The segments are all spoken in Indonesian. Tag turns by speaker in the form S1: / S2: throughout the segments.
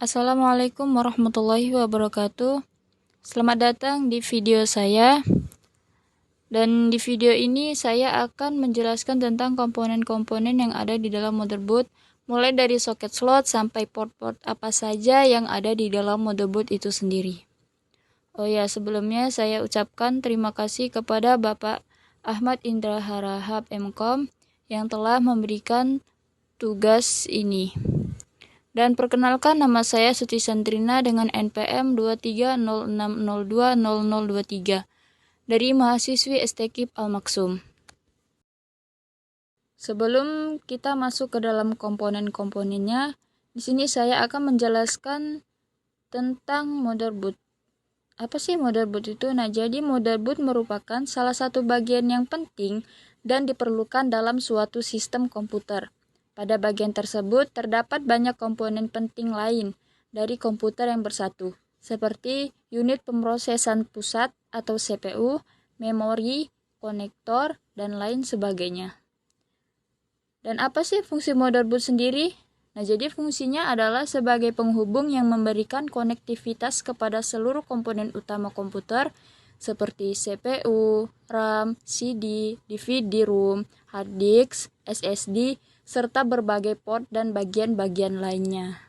S1: Assalamualaikum warahmatullahi wabarakatuh. Selamat datang di video saya. Dan di video ini saya akan menjelaskan tentang komponen-komponen yang ada di dalam motherboard, mulai dari soket slot sampai port-port apa saja yang ada di dalam motherboard itu sendiri. Oh ya, sebelumnya saya ucapkan terima kasih kepada Bapak Ahmad Indra Harahap MKom yang telah memberikan tugas ini. Dan perkenalkan, nama saya Suti Sandrina dengan NPM 2306020023 dari mahasiswi STKIP Al-Maksum. Sebelum kita masuk ke dalam komponen-komponennya, di sini saya akan menjelaskan tentang motherboard. Apa sih motherboard itu? Nah, jadi motherboard merupakan salah satu bagian yang penting dan diperlukan dalam suatu sistem komputer. Pada bagian tersebut terdapat banyak komponen penting lain dari komputer yang bersatu, seperti unit pemrosesan pusat atau CPU, memori, konektor, dan lain sebagainya. Dan apa sih fungsi motherboard sendiri? Nah, jadi fungsinya adalah sebagai penghubung yang memberikan konektivitas kepada seluruh komponen utama komputer seperti CPU, RAM, CD, DVD-ROM, hard disk, SSD, serta berbagai port dan bagian-bagian lainnya.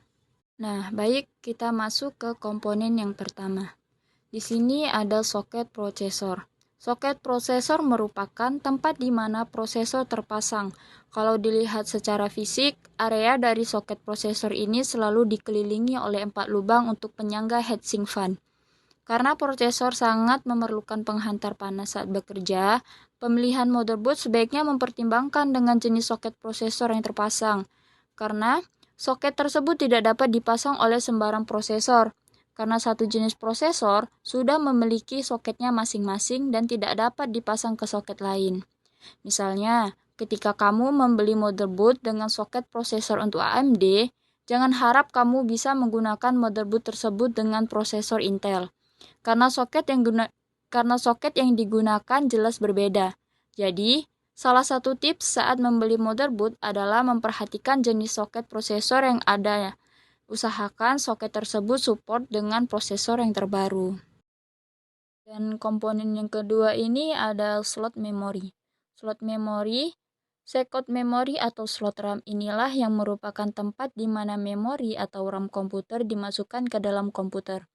S1: Nah, baik, kita masuk ke komponen yang pertama. Di sini ada soket prosesor. Soket prosesor merupakan tempat di mana prosesor terpasang. Kalau dilihat secara fisik, area dari soket prosesor ini selalu dikelilingi oleh 4 lubang untuk penyangga heatsink fan. Karena prosesor sangat memerlukan penghantar panas saat bekerja, pemilihan motherboard sebaiknya mempertimbangkan dengan jenis soket prosesor yang terpasang. Karena soket tersebut tidak dapat dipasang oleh sembarang prosesor. Karena satu jenis prosesor sudah memiliki soketnya masing-masing dan tidak dapat dipasang ke soket lain. Misalnya, ketika kamu membeli motherboard dengan soket prosesor untuk AMD, jangan harap kamu bisa menggunakan motherboard tersebut dengan prosesor Intel. Karena soket yang digunakan jelas berbeda. Jadi, salah satu tips saat membeli motherboard adalah memperhatikan jenis soket prosesor yang ada. Usahakan soket tersebut support dengan prosesor yang terbaru. Dan komponen yang kedua ini ada slot memori. Slot memori, sekot memori atau slot RAM inilah yang merupakan tempat di mana memori atau RAM komputer dimasukkan ke dalam komputer.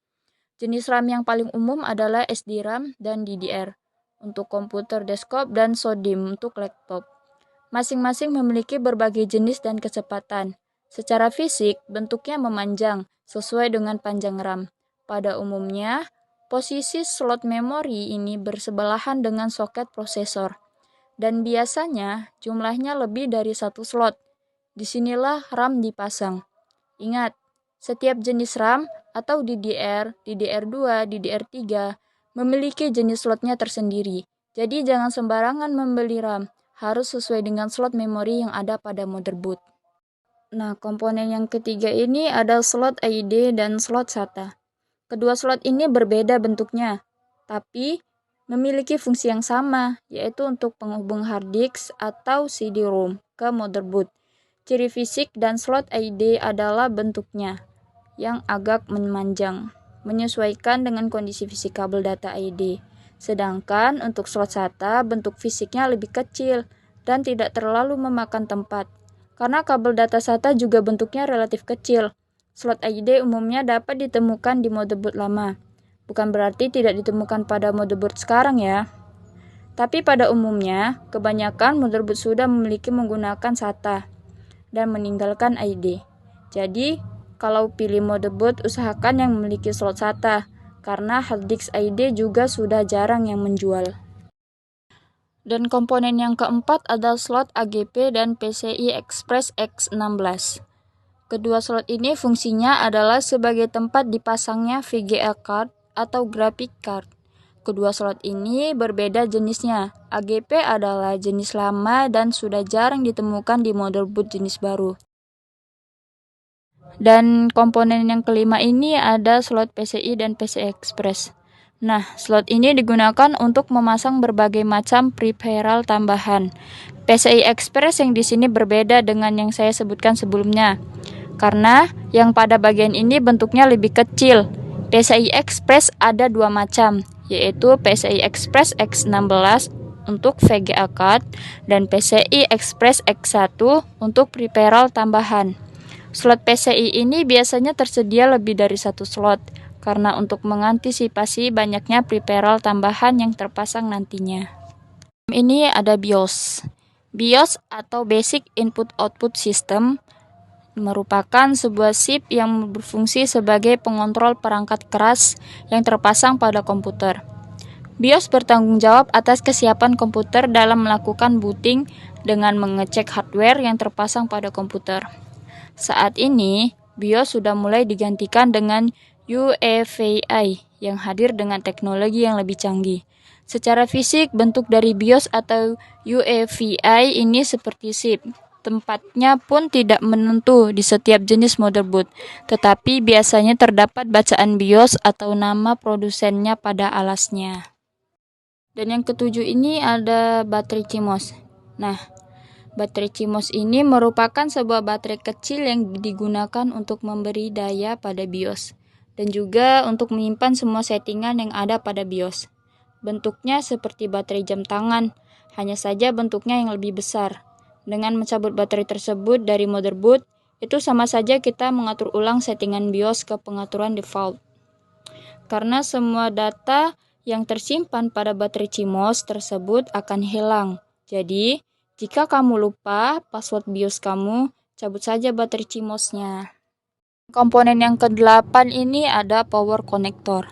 S1: Jenis RAM yang paling umum adalah SD-RAM dan DDR untuk komputer desktop dan SODIMM untuk laptop. Masing-masing memiliki berbagai jenis dan kecepatan. Secara fisik, bentuknya memanjang sesuai dengan panjang RAM. Pada umumnya, posisi slot memori ini bersebelahan dengan soket prosesor. Dan biasanya jumlahnya lebih dari satu slot. Disinilah RAM dipasang. Ingat, setiap jenis RAM atau DDR, DDR2, DDR3 memiliki jenis slotnya tersendiri. Jadi jangan sembarangan membeli RAM, harus sesuai dengan slot memori yang ada pada motherboard. Nah, komponen yang ketiga ini ada slot ID dan slot SATA. Kedua slot ini berbeda bentuknya, tapi memiliki fungsi yang sama, yaitu untuk penghubung hard disk atau CD-ROM ke motherboard. Ciri fisik dan slot ID adalah bentuknya yang agak memanjang, menyesuaikan dengan kondisi fisik kabel data ID. Sedangkan untuk slot SATA bentuk fisiknya lebih kecil dan tidak terlalu memakan tempat. Karena kabel data SATA juga bentuknya relatif kecil. Slot ID umumnya dapat ditemukan di motherboard lama. Bukan berarti tidak ditemukan pada motherboard sekarang ya. Tapi pada umumnya, kebanyakan motherboard sudah memiliki menggunakan SATA dan meninggalkan ID. Jadi, kalau pilih motherboard, usahakan yang memiliki slot SATA, karena hard disk ID juga sudah jarang yang menjual. Dan komponen yang keempat adalah slot AGP dan PCI Express X16. Kedua slot ini fungsinya adalah sebagai tempat dipasangnya VGA card atau graphic card. Kedua slot ini berbeda jenisnya. AGP adalah jenis lama dan sudah jarang ditemukan di motherboard jenis baru. Dan komponen yang kelima ini ada slot PCI dan PCI Express. Nah, slot ini digunakan untuk memasang berbagai macam peripheral tambahan. PCI Express yang di sini berbeda dengan yang saya sebutkan sebelumnya. karena yang pada bagian ini bentuknya lebih kecil. PCI Express ada dua macam, yaitu PCI Express X16 untuk VGA card dan PCI Express X1 untuk peripheral tambahan. Slot PCI ini biasanya tersedia lebih dari satu slot, karena untuk mengantisipasi banyaknya peripheral tambahan yang terpasang nantinya. Ini ada BIOS. BIOS atau Basic Input Output System merupakan sebuah chip yang berfungsi sebagai pengontrol perangkat keras yang terpasang pada komputer. BIOS bertanggung jawab atas kesiapan komputer dalam melakukan booting dengan mengecek hardware yang terpasang pada komputer. Saat ini, BIOS sudah mulai digantikan dengan UEFI yang hadir dengan teknologi yang lebih canggih. Secara fisik, bentuk dari BIOS atau UEFI ini seperti chip. Tempatnya pun tidak menentu di setiap jenis motherboard, tetapi biasanya terdapat bacaan BIOS atau nama produsennya pada alasnya. Dan yang ketujuh ini ada baterai CMOS. Nah, baterai CMOS ini merupakan sebuah baterai kecil yang digunakan untuk memberi daya pada BIOS dan juga untuk menyimpan semua settingan yang ada pada BIOS. Bentuknya seperti baterai jam tangan, hanya saja bentuknya yang lebih besar. Dengan mencabut baterai tersebut dari motherboard, itu sama saja kita mengatur ulang settingan BIOS ke pengaturan default. Karena semua data yang tersimpan pada baterai CMOS tersebut akan hilang. Jadi, jika kamu lupa password BIOS kamu, cabut saja baterai CMOS-nya. Komponen yang ke-8 ini ada power connector.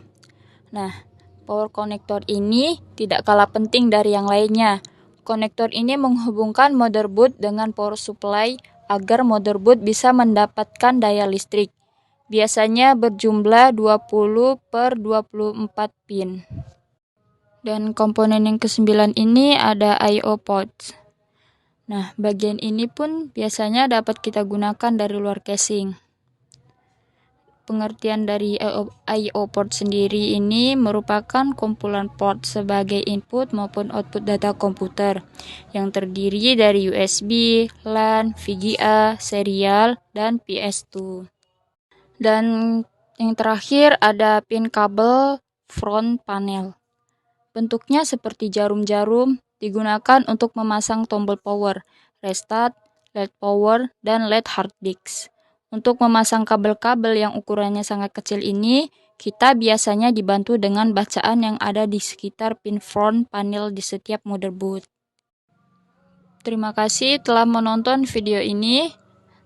S1: Nah, power connector ini tidak kalah penting dari yang lainnya. Konektor ini menghubungkan motherboard dengan power supply agar motherboard bisa mendapatkan daya listrik. Biasanya berjumlah 20/24 pin. Dan komponen yang ke-9 ini ada I/O ports. Nah, bagian ini pun biasanya dapat kita gunakan dari luar casing. Pengertian dari I/O port sendiri ini merupakan kumpulan port sebagai input maupun output data komputer yang terdiri dari USB, LAN, VGA, serial, dan PS2. Dan yang terakhir ada pin kabel front panel. Bentuknya seperti jarum-jarum, digunakan untuk memasang tombol power, restart, LED power, dan LED hard disk. Untuk memasang kabel-kabel yang ukurannya sangat kecil ini, kita biasanya dibantu dengan bacaan yang ada di sekitar pin front panel di setiap motherboard. Terima kasih telah menonton video ini.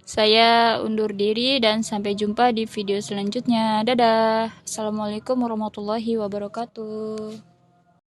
S1: Saya undur diri dan sampai jumpa di video selanjutnya. Dadah. Assalamualaikum warahmatullahi wabarakatuh.